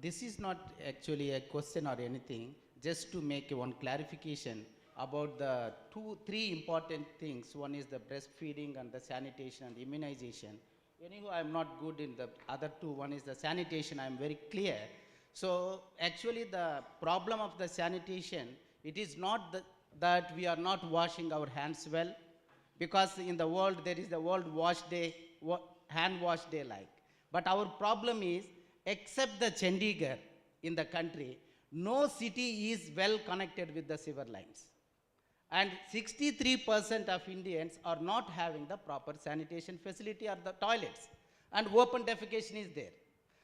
this is not actually a question or anything, just to make one clarification about the three important things. One is the breastfeeding and the sanitation and immunization. Anyhow, I'm not good in the other two. One is the sanitation, I'm very clear. So actually the problem of the sanitation, it is not that we are not washing our hands well, because in the world there is the World Wash Day, hand wash day like. But our problem is, except the Chandigarh in the country, no city is well connected with the sewer lines. And 63% of Indians are not having the proper sanitation facility or the toilets. And open defecation is there.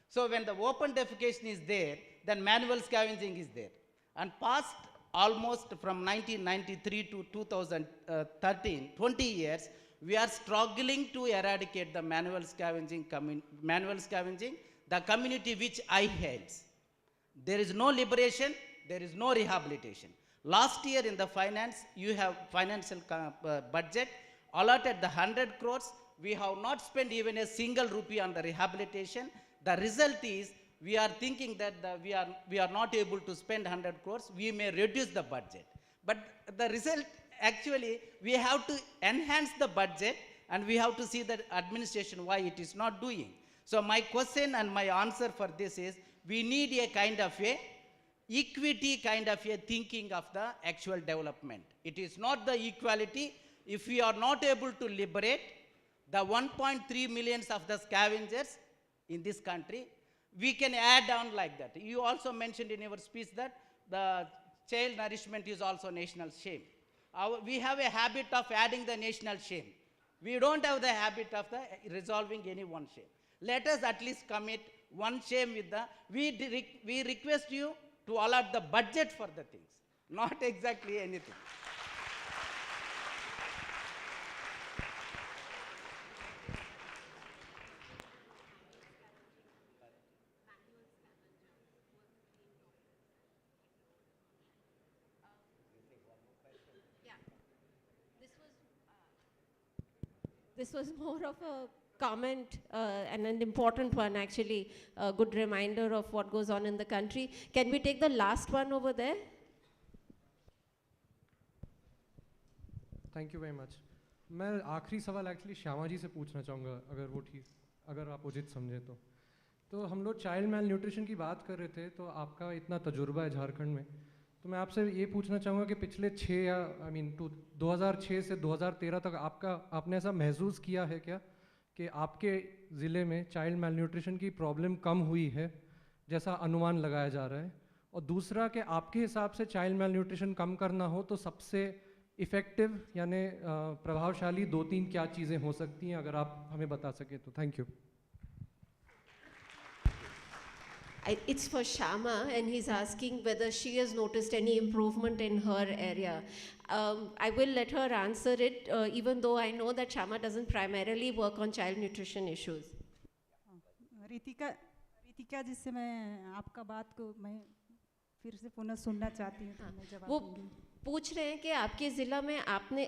So when the open defecation is there, then manual scavenging is there. And past almost from 1993 to 2013, 20 years, we are struggling to eradicate the manual scavenging, the community which I hails. There is no liberation, there is no rehabilitation. Last year in the finance, you have financial budget allotted the 100 crores. We have not spent even a single rupee on the rehabilitation. The result is, we are thinking that we are not able to spend 100 crores, we may reduce the budget. But the result, actually, we have to enhance the budget and we have to see the administration why it is not doing. So my question and my answer for this is, we need a kind of a equity kind of a thinking of the actual development. It is not the equality. If we are not able to liberate the 1.3 millions of the scavengers in this country, we can add on like that. You also mentioned in your speech that the child nourishment is also national shame. We have a habit of adding the national shame. We don't have the habit of resolving any one shame. Let us at least commit one shame with the, we request you to allot the budget for the things, not exactly anything. This was more of a comment and an important one, actually, a good reminder of what goes on in the country. Can we take the last one over there? Thank you very much. मैं आखिरी सवाल actually Shyama जी से पूछना चाहूँगा, अगर आप उचित समझें तो हम लोग चाइल्ड मेल न्यूट्रिशन की बात कर रहे थे, तो आपका इतना तजुर्बा है झारखंड में, तो मैं आपसे ये पूछना चाहूँगा कि पिछले 2006 से 2013 तक आपने ऐसा महसूस किया है क्या कि आपके ज़िले में चाइल्ड मेल न्यूट्रिशन की प्रॉब्लम कम हुई है, जैसा अनुमान लगाया जा रहा है? और दूसरा, कि आपके हिसाब से चाइल्ड मेल न्यूट्रिशन कम करना हो तो सबसे इफ़ेक्टिव यानी प्रभावशाली 2-3 क्या चीज़ें हो सकती हैं, अगर आप हमें बता सकें तो? Thank you. It's for Shama, and he's asking whether she has noticed any improvement in her area. I will let her answer it, even though I know that Shama doesn't primarily work on child nutrition issues. Ritika ji से मैं आपका बात को मैं फिर से पुनः सुनना चाहती हूँ, तो मैं जवाब दूंगी. पूछ रहे हैं कि आपके ज़िला में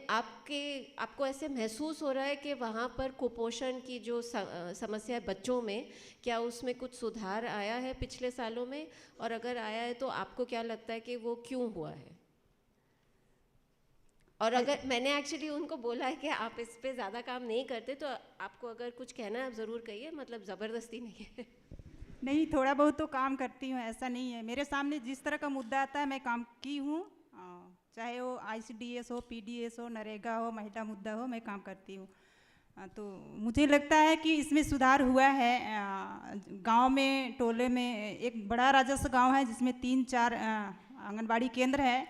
आपको ऐसे महसूस हो रहा है कि वहाँ पर कुपोषण की जो समस्या है बच्चों में, क्या उसमें कुछ सुधार आया है पिछले सालों में, और अगर आया है तो आपको क्या लगता है कि वो क्यों हुआ है? और अगर मैंने एक्चुअली उनको बोला है कि आप इस पे ज़्यादा काम नहीं करते, तो आपको अगर कुछ कहना है आप ज़रूर कहिए, मतलब ज़बरदस्ती नहीं है. नहीं, थोड़ा बहुत तो काम करती हूँ, ऐसा नहीं है. मेरे सामने जिस तरह का मुद्दा आता है मैं काम की हूँ, चाहे वो ICDS हो, PDS हो, नरेगा हो, महिला मुद्दा हो, मैं काम करती हूँ. तो मुझे लगता है कि इसमें सुधार हुआ है. गांव में, टोले में एक बड़ा राजस्व गांव है जिसमें 3-4 आंगनबाड़ी केंद्र है,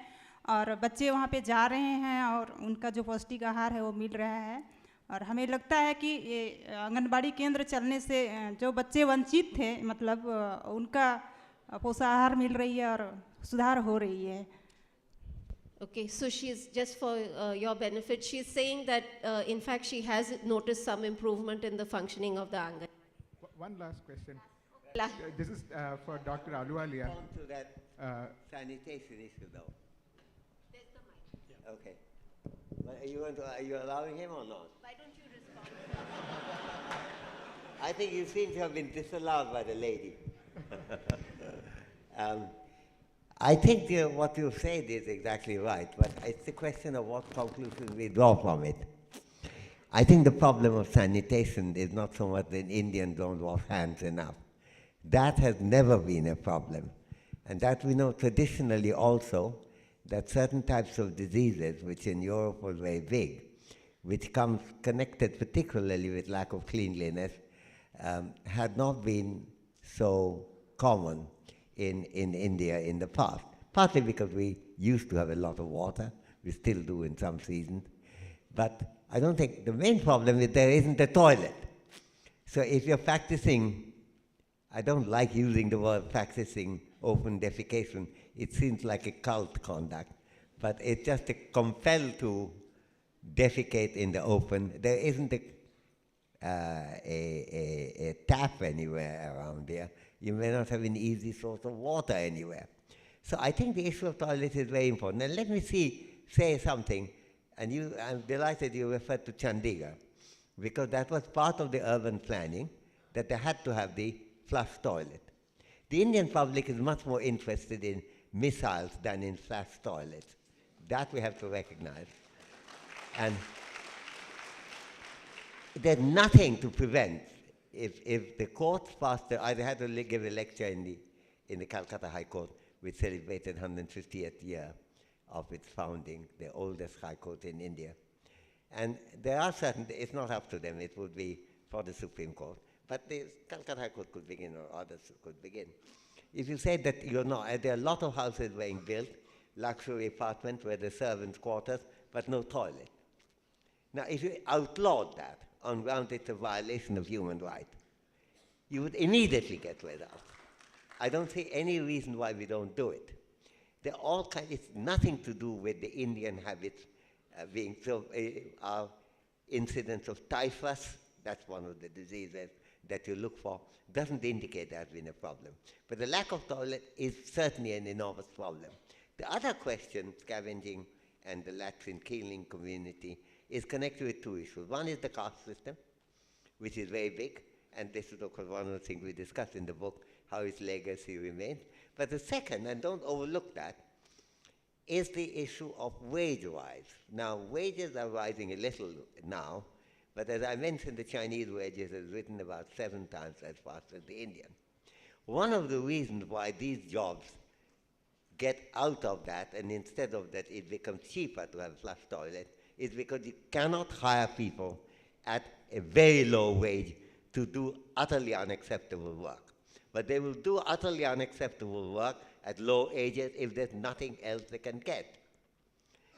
और बच्चे वहाँ पे जा रहे हैं और उनका जो पौष्टिक आहार है वो मिल रहा है. और हमें लगता है कि ये आंगनबाड़ी केंद्र चलने से जो बच्चे वंचित थे, मतलब उनका पोषाहार मिल रही है और सुधार हो रही है. Okay, so she's, just for your benefit, she's saying that in fact she has noticed some improvement in the functioning of the Angan. One last question. This is for Dr. Aluwalia. On to that sanitation issue though. There's the mic. Yeah. Okay. But are you allowing him or not? Why don't you respond? I think you seem to have been disallowed by the lady. Um, I think what you said is exactly right, but it's the question of what conclusion we draw from it. I think the problem of sanitation is not so much that Indians don't wash hands enough. That has never been a problem. And that we know traditionally also that certain types of diseases, which in Europe were very big, which comes connected particularly with lack of cleanliness, had not been so common in India in the past. Partly because we used to have a lot of water, we still do in some seasons. But I don't think the main problem is there isn't a toilet. So if you're practicing, I don't like using the word practicing open defecation. It seems like a cult conduct. But it's just a compel to defecate in the open. There isn't a tap anywhere around here. You may not have an easy source of water anywhere. So I think the issue of toilets is very important. And let me say something, and I'm delighted you referred to Chandigarh, because that was part of the urban planning, that they had to have the flush toilet. The Indian public is much more interested in missiles than in flush toilets. That we have to recognize. And there's nothing to prevent if the courts passed. I had to give a lecture in the Calcutta High Court, which celebrated 150th year of its founding, the oldest High Court in India. And there are certain, it's not up to them, it would be for the Supreme Court, but the Calcutta High Court could begin or others could begin. If you say that there are a lot of houses being built, luxury apartments where the servants' quarters, but no toilet. Now, if you outlawed that on grounds it's a violation of human rights, you would immediately get rid of it. I don't see any reason why we don't do it. They're all it's nothing to do with the Indian habits being so, our incidence of typhus, that's one of the diseases that you look for, doesn't indicate there has been a problem. But the lack of toilet is certainly an enormous problem. The other question, scavenging and the latrine cleaning community, is connected with two issues. One is the caste system, which is very big, and this is of course one of the things we discuss in the book, how its legacy remains. But the second, and don't overlook that, is the issue of wage rise. Now, wages are rising a little now, but as I mentioned, the Chinese wages has risen about 7 times as fast as the Indian. One of the reasons why these jobs get out of that, and instead of that it becomes cheaper to have a flush toilet, is because you cannot hire people at a very low wage to do utterly unacceptable work. But they will do utterly unacceptable work at low wages if there's nothing else they can get.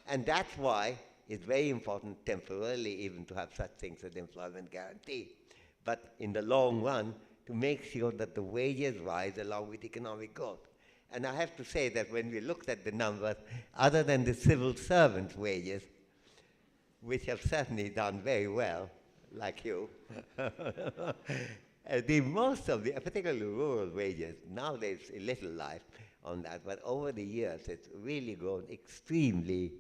And that's why it's very important temporarily even to have such things as employment guarantee. But in the long run, to make sure that the wages rise along with economic growth. And I have to say that when we looked at the numbers, other than the civil servants' wages, which have certainly done very well, like you, most of the, particularly rural wages, now there's a little life on that, but over the years it's really grown extremely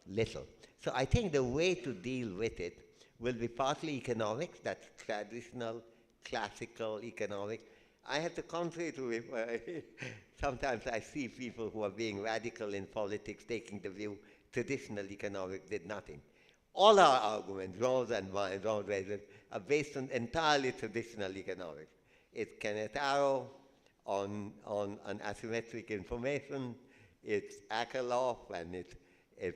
little. So I think the way to deal with it will be partly economics, that's traditional, classical economics. I have the contrary to sometimes I see people who are being radical in politics taking the view traditional economics did nothing. All our arguments, Rawls and mine, are based on entirely traditional economics. It's Kenneth Arrow on asymmetric information, it's Akerlof, and it's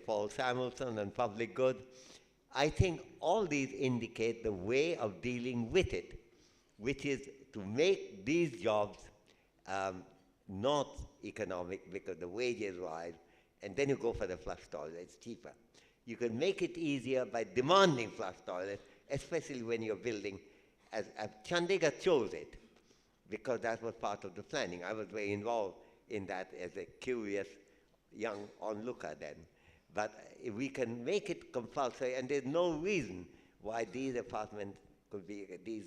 Paul Samuelson on public good. I think all these indicate the way of dealing with it, which is to make these jobs not economic because the wages rise, and then you go for the flush toilet, it's cheaper. You can make it easier by demanding flush toilets, especially when you're building, as Chandigarh chose it, because that was part of the planning. I was very involved in that as a curious young onlooker then. But if we can make it compulsory, and there's no reason why these apartments could be, these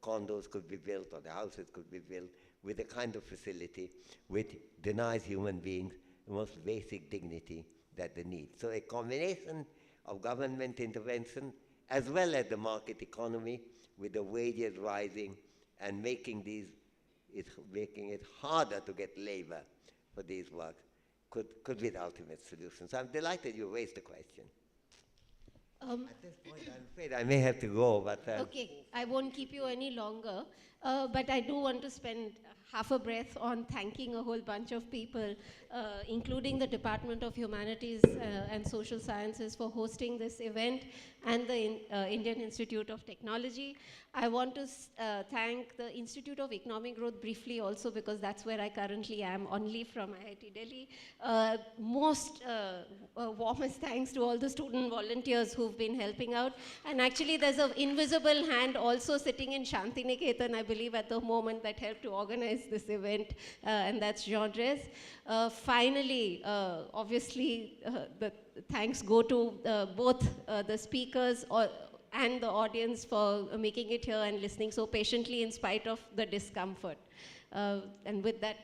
condos could be built, or the houses could be built with a kind of facility which denies human beings the most basic dignity that they need. So a combination of government intervention as well as the market economy with the wages rising and making these is making it harder to get labor for these work could be the ultimate solution. So I'm delighted you raised the question. At this point, I'm afraid I may have to go, but... Okay, I won't keep you any longer, but I do want to spend half a breath on thanking a whole bunch of people, including the Department of Humanities and Social Sciences for hosting this event, and the Indian Institute of Technology. I want to thank the Institute of Economic Growth briefly also, because that's where I currently am, only from IIT Delhi. Most warmest thanks to all the student volunteers who've been helping out. And actually there's an invisible hand also sitting in Shantiniketan, I believe, at the moment, that helped to organize this event, and that's Jean Dress. Finally, obviously, the thanks go to both the speakers and the audience for making it here and listening so patiently in spite of the discomfort. And with that,